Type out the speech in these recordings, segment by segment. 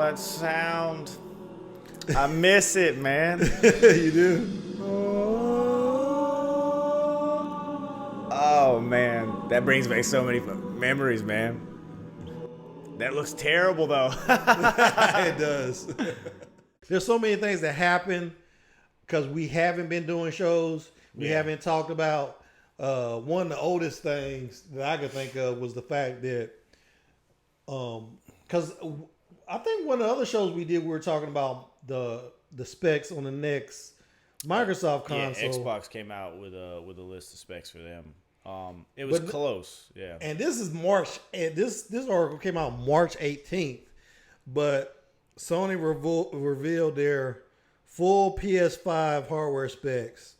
that sound. I miss it, man. You do? Oh, man. That brings back so many memories, man. That looks terrible, though. It does. There's so many things that happen because we haven't been doing shows. We haven't talked about. One of the oldest things that I could think of was the fact that, because I think one of the other shows we did, we were talking about the specs on the next Microsoft console. Yeah, Xbox came out with a list of specs for them. It was close, yeah. And this is March. And this article came out March 18th, but Sony revealed their full PS5 hardware specs.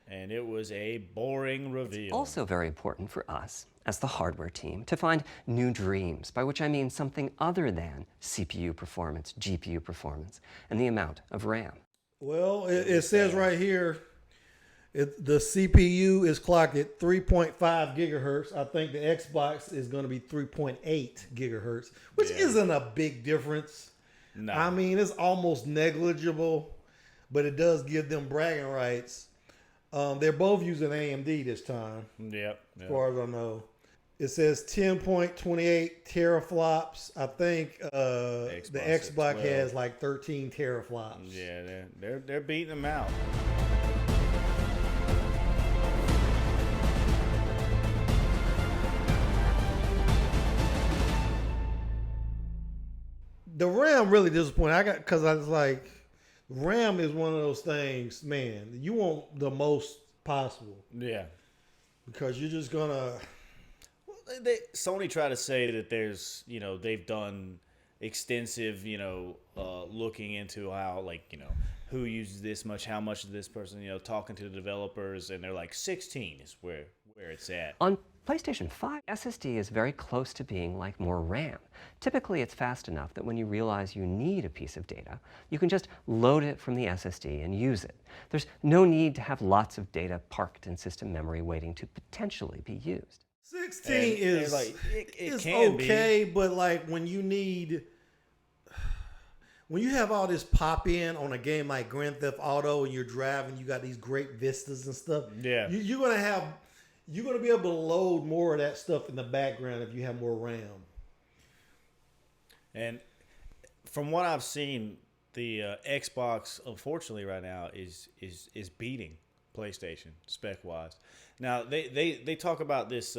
And it was a boring reveal. It's also very important for us, as the hardware team, to find new dreams, by which I mean something other than CPU performance, GPU performance, and the amount of RAM. Well, it says right here, the CPU is clocked at 3.5 gigahertz. I think the Xbox is going to be 3.8 gigahertz, which isn't a big difference. No. I mean, it's almost negligible, but it does give them bragging rights. They're both using AMD this time. Yep. As far as I know. It says 10.28 teraflops. I think the Xbox has like 13 teraflops. Yeah, they're beating them out. The RAM really disappointed. Because I was like, RAM is one of those things, man. You want the most possible. Yeah. Because you're just gonna. Sony tried to say that there's, they've done extensive, looking into how, who uses this much, how much of this person, talking to the developers, and they're like 16 is where it's at. On PlayStation 5, SSD is very close to being like more RAM. Typically, it's fast enough that when you realize you need a piece of data, you can just load it from the SSD and use it. There's no need to have lots of data parked in system memory waiting to potentially be used. 16 is like, it can can okay, but like when you have all this pop in on a game like Grand Theft Auto and you're driving, you got these great vistas and stuff. Yeah, you're gonna be able to load more of that stuff in the background if you have more RAM. And from what I've seen, the Xbox, unfortunately, right now is beating PlayStation spec wise. Now they talk about this.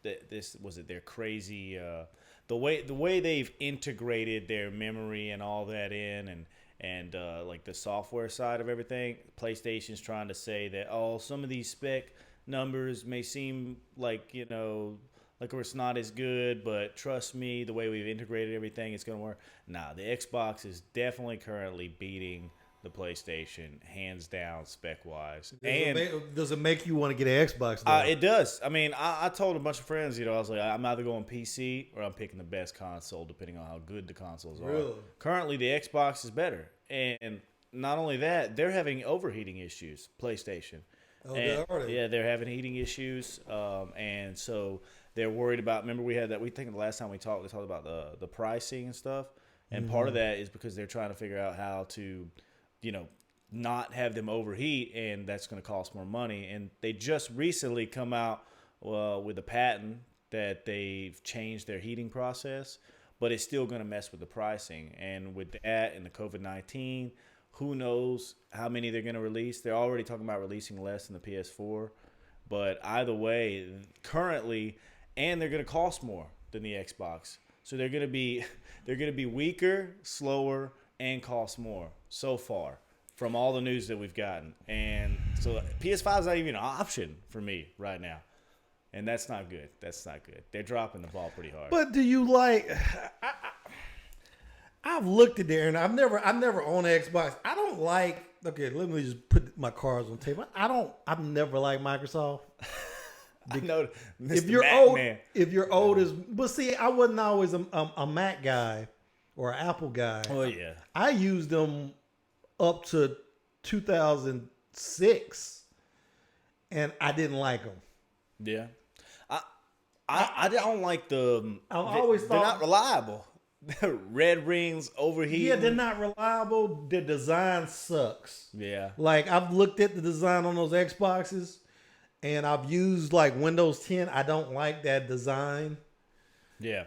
This was it. Their crazy the way they've integrated their memory and all that in and like the software side of everything. PlayStation's trying to say that some of these spec numbers may seem like like it's not as good, but trust me, the way we've integrated everything, it's gonna work. Nah, the Xbox is definitely currently beating the PlayStation, hands down, spec-wise. Does it make you want to get an Xbox, though? It does. I mean, I told a bunch of friends, I was like, I'm either going PC or I'm picking the best console, depending on how good the consoles are. Really? Currently, the Xbox is better. And not only that, they're having overheating issues, PlayStation. Oh, are they? Yeah, they're having heating issues. And so they're worried about, remember we had that, we think the last time we talked about the pricing and stuff. And part of that is because they're trying to figure out how to not have them overheat, and that's going to cost more money. And they just recently come out with a patent that they've changed their heating process, but it's still going to mess with the pricing. And with that and the COVID-19, who knows how many they're going to release. They're already talking about releasing less than the PS4. But either way, currently, and they're going to cost more than the Xbox. So they're going to be weaker, slower, and cost more so far from all the news that we've gotten. And so PS5 is not even an option for me right now. And that's not good. They're dropping the ball pretty hard. But do you like... I've looked at there, and I've never owned an Xbox. I don't like... Okay, let me just put my cards on the table. I've never liked Microsoft. I know, Mr. If you're Mac old, man. if you're old as... But see, I wasn't always a Mac guy or an Apple guy. Oh, yeah. I used them up to 2006, and I didn't like them. Yeah. I don't like the... I always they're thought... not reliable. red rings overheating. Yeah, they're not reliable. The design sucks. Yeah. Like, I've looked at the design on those Xboxes, and I've used like Windows 10. I don't like that design. Yeah.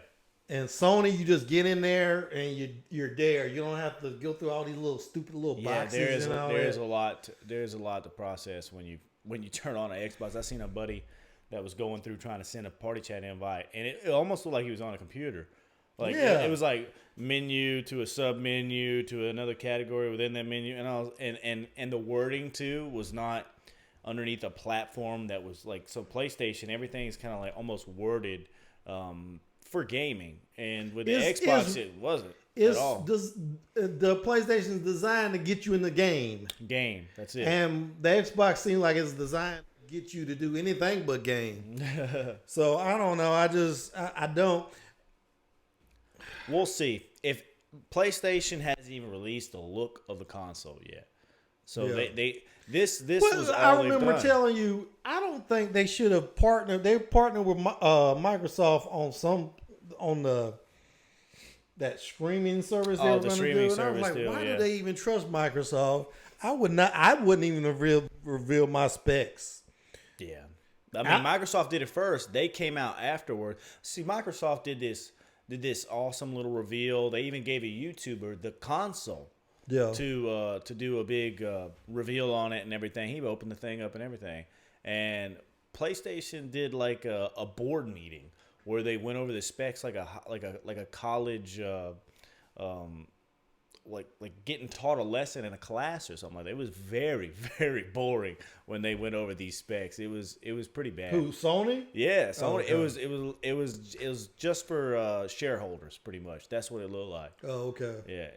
And Sony, you just get in there and you're there. You don't have to go through all these little stupid little boxes. There's a lot to process when you turn on an Xbox. I seen a buddy that was going through trying to send a party chat invite, and it almost looked like he was on a computer. Like it was like menu to a sub menu to another category within that menu, and the wording too was not underneath a platform that was like, so PlayStation, everything is kind of like almost worded for gaming, and with the Xbox it wasn't at all. The PlayStation's designed to get you in the game. That's it. And the Xbox seems like it's designed to get you to do anything but game. So I don't know. I don't. We'll see. If PlayStation hasn't even released the look of the console yet, so this was all I remember they've done. telling you, I don't think they should have partnered. They partnered with Microsoft on that streaming service they were going to do. And I was like, why do they even trust Microsoft? I wouldn't even have revealed my specs. Yeah, I mean, Microsoft did it first. They came out afterward. See, Microsoft did this awesome little reveal. They even gave a YouTuber the console to do a big reveal on it and everything. He opened the thing up and everything. And PlayStation did like a board meeting where they went over the specs like a college like getting taught a lesson in a class or something like that. It was very, very boring when they went over these specs. It was pretty bad. Who, Sony? Yeah, Sony. Oh, okay. It was just for shareholders, pretty much. That's what it looked like. Oh, okay. Yeah,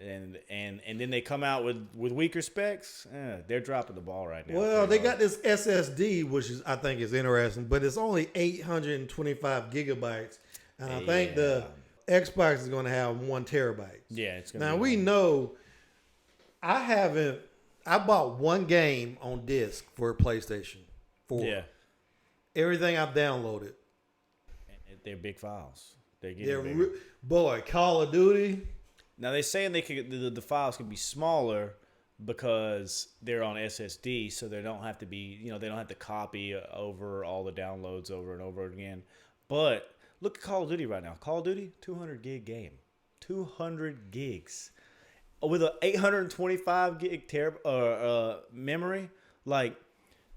and then they come out with weaker specs. They're dropping the ball right now. Well, they got this SSD, which I think is interesting, but it's only 825 gigabytes, and I think the Xbox is going to have 1 terabyte. Yeah, it's going to. Now we know. I bought one game on disc for PlayStation 4. Yeah. Everything I've downloaded. They're big files. They're getting bigger. Boy, Call of Duty. Now they're saying the files can be smaller because they're on SSD, so they don't have to be, they don't have to copy over all the downloads over and over again. But look at Call of Duty right now. Call of Duty, 200 gig game. 200 gigs. With an 825 gig memory, like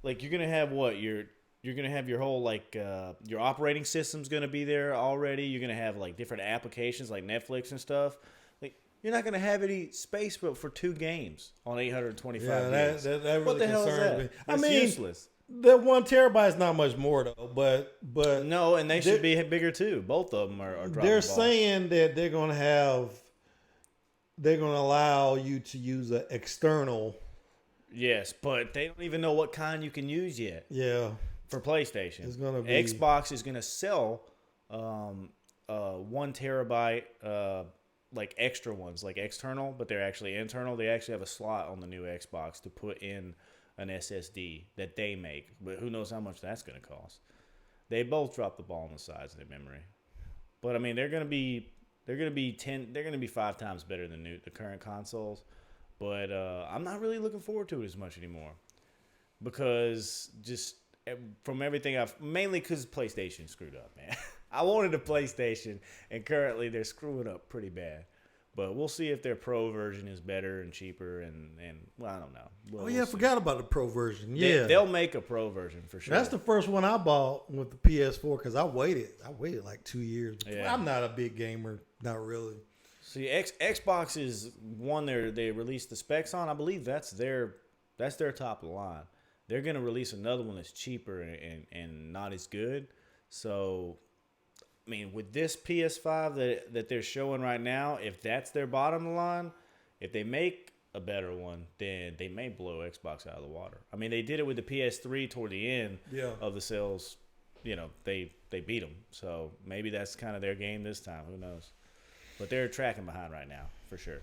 you're gonna have what? You're gonna have your whole your operating system's gonna be there already. You're gonna have like different applications like Netflix and stuff. Like you're not gonna have any space for 2 games on 825 gigs. That really what the hell is that? Me. That's useless. That 1 terabyte is not much more though, but no, and they should be bigger too. Both of them are dropping. They're saying that they're going to allow you to use an external. Yes, but they don't even know what kind you can use yet. Yeah. For PlayStation. It's going to be. Xbox is going to sell 1 terabyte like extra ones, like external, but they're actually internal. They actually have a slot on the new Xbox to put in an SSD that they make, but who knows how much that's going to cost. They both drop the ball on the size of their memory. But I mean, they're going to be 5 times better than the current consoles, but I'm not really looking forward to it as much anymore because just from everything mainly because PlayStation screwed up, man. I wanted a PlayStation, and currently they're screwing up pretty bad. But we'll see if their Pro version is better and cheaper, and well, I don't know. I forgot about the Pro version. Yeah, they'll make a Pro version for sure. That's the first one I bought with the PS4 because I waited like 2 years. Yeah. I'm not a big gamer, not really. See, Xbox is one they released the specs on. I believe that's their top of the line. They're gonna release another one that's cheaper and not as good. So, I mean, with this PS5 that they're showing right now, if that's their bottom line, if they make a better one, then they may blow Xbox out of the water. I mean, they did it with the PS3 toward the end of the sales. They beat them. So maybe that's kind of their game this time. Who knows? But they're tracking behind right now, for sure.